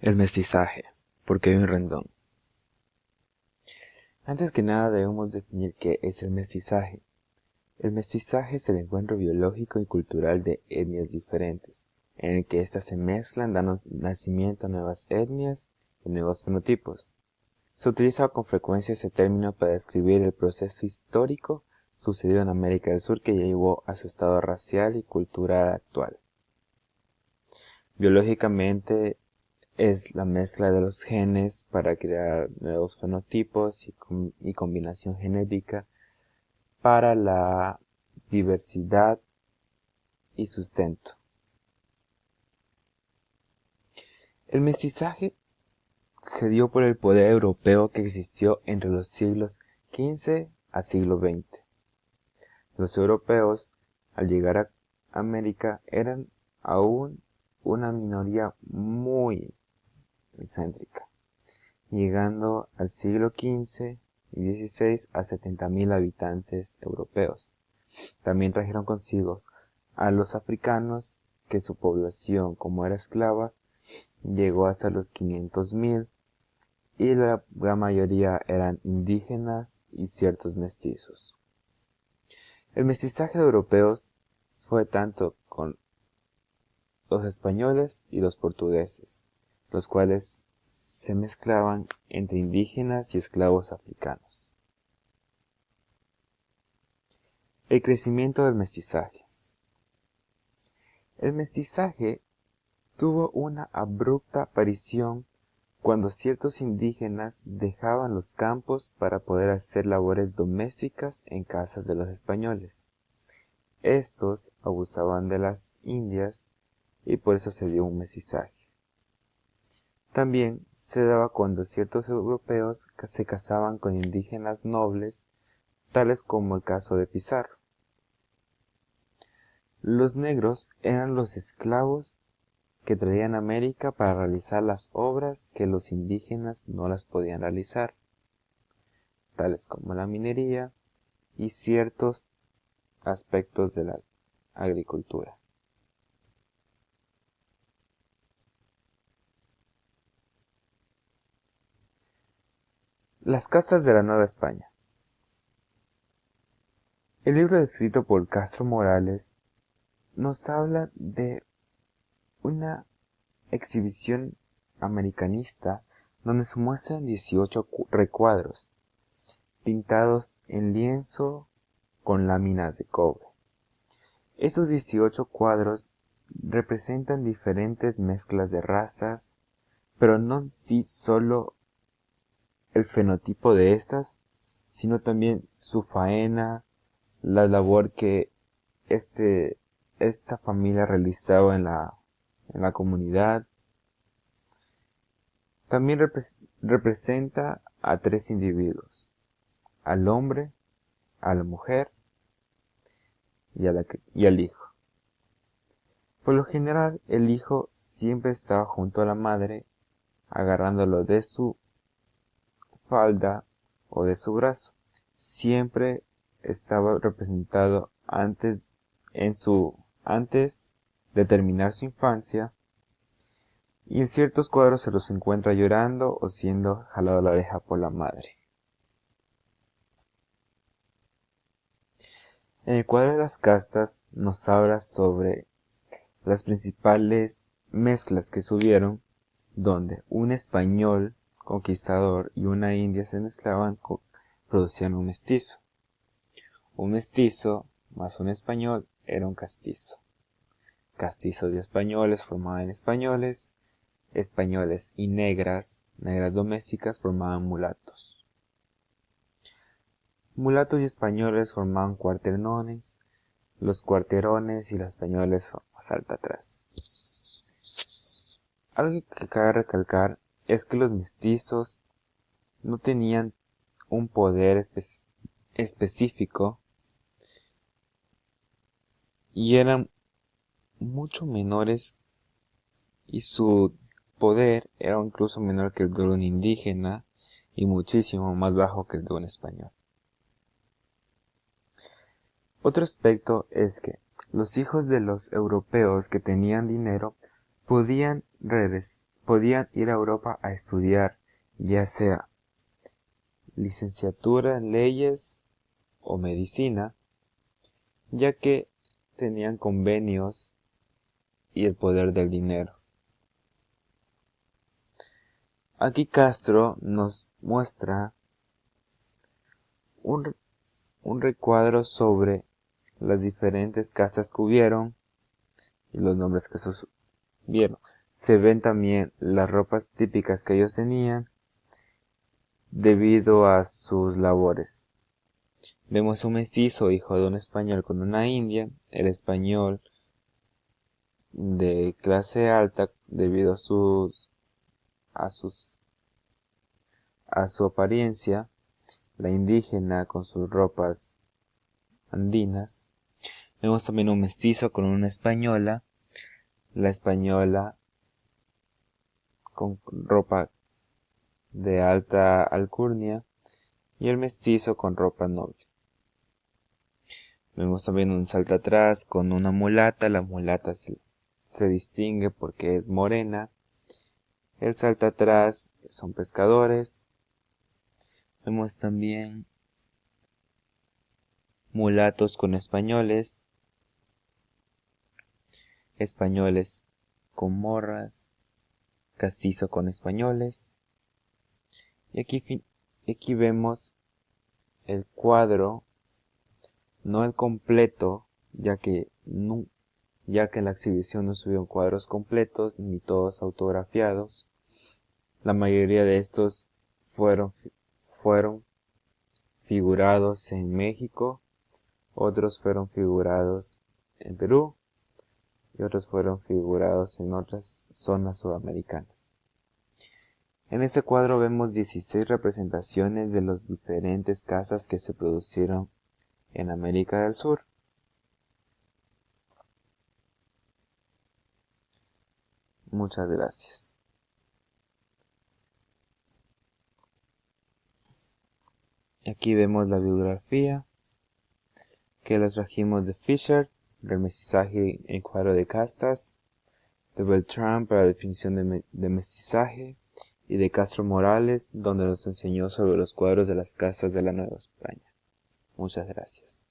El mestizaje, por Kevin Rendón. Antes que nada debemos definir qué es el mestizaje. El mestizaje es el encuentro biológico y cultural de etnias diferentes, en el que éstas se mezclan dando nacimiento a nuevas etnias y nuevos fenotipos. Se utiliza con frecuencia ese término para describir el proceso histórico sucedido en América del Sur que llevó a su estado racial y cultural actual. Biológicamente, es la mezcla de los genes para crear nuevos fenotipos y combinación genética para la diversidad y sustento. El mestizaje se dio por el poder europeo que existió entre los siglos XV a siglo XX. Los europeos, al llegar a América, eran aún una minoría muy excéntrica, llegando al siglo XV y XVI a 70.000 habitantes europeos. También trajeron consigo a los africanos, que su población, como era esclava, llegó hasta los 500.000, y la gran mayoría eran indígenas y ciertos mestizos. El mestizaje de europeos fue tanto con los españoles y los portugueses, los cuales se mezclaban entre indígenas y esclavos africanos. El crecimiento del mestizaje. El mestizaje tuvo una abrupta aparición cuando ciertos indígenas dejaban los campos para poder hacer labores domésticas en casas de los españoles. Estos abusaban de las indias y por eso se dio un mestizaje. También se daba cuando ciertos europeos se casaban con indígenas nobles, tales como el caso de Pizarro. Los negros eran los esclavos que traían a América para realizar las obras que los indígenas no las podían realizar, tales como la minería y ciertos aspectos de la agricultura. Las castas de la Nueva España. El libro escrito por Castro Morales nos habla de una exhibición americanista donde se muestran 18 recuadros pintados en lienzo con láminas de cobre. Estos 18 cuadros representan diferentes mezclas de razas, pero no en sí solo el fenotipo de estas, sino también su faena, la labor que esta familia realizaba en la comunidad. También representa a 3 individuos: al hombre, a la mujer y al hijo. Por lo general, el hijo siempre estaba junto a la madre, agarrándolo de su falda o de su brazo. Siempre estaba representado antes de terminar su infancia, y en ciertos cuadros se los encuentra llorando o siendo jalado a la oreja por la madre. En el cuadro de las castas nos habla sobre las principales mezclas que se hubieron, donde un español conquistador y una india se mezclaban, producían un mestizo. Un mestizo más un español era un castizo. Castizos y españoles formaban españoles, españoles y negras domésticas formaban mulatos. Mulatos y españoles formaban cuarterones, los cuarterones y los españoles son más alta atrás. Algo que cabe recalcar es que los mestizos no tenían un poder específico y eran mucho menores, y su poder era incluso menor que el de un indígena y muchísimo más bajo que el de un español. Otro aspecto es que los hijos de los europeos que tenían dinero podían podían ir a Europa a estudiar, ya sea licenciatura en leyes o medicina, ya que tenían convenios y el poder del dinero. Aquí Castro nos muestra un recuadro sobre las diferentes castas que hubieron y los nombres que vieron. Se ven también las ropas típicas que ellos tenían debido a sus labores. Vemos un mestizo hijo de un español con una india, el español de clase alta debido a su apariencia, la indígena con sus ropas andinas. Vemos también un mestizo con una española, la española con ropa de alta alcurnia y el mestizo con ropa noble. Vemos también un salta atrás con una mulata, la mulata se distingue porque es morena. El salta atrás son pescadores. Vemos también mulatos con españoles, españoles con morras, castizo con españoles. Y aquí vemos el cuadro, no el completo, ya que en la exhibición no subieron cuadros completos ni todos autografiados. La mayoría de estos fueron figurados en México, otros fueron figurados en Perú y otros fueron figurados en otras zonas sudamericanas. En este cuadro vemos 16 representaciones de las diferentes casas que se produjeron en América del Sur. Muchas gracias. Aquí vemos la biografía que les trajimos de Fisher, del mestizaje en cuadro de castas, de Beltrán para la definición de mestizaje, y de Castro Morales, donde nos enseñó sobre los cuadros de las casas de la Nueva España. Muchas gracias.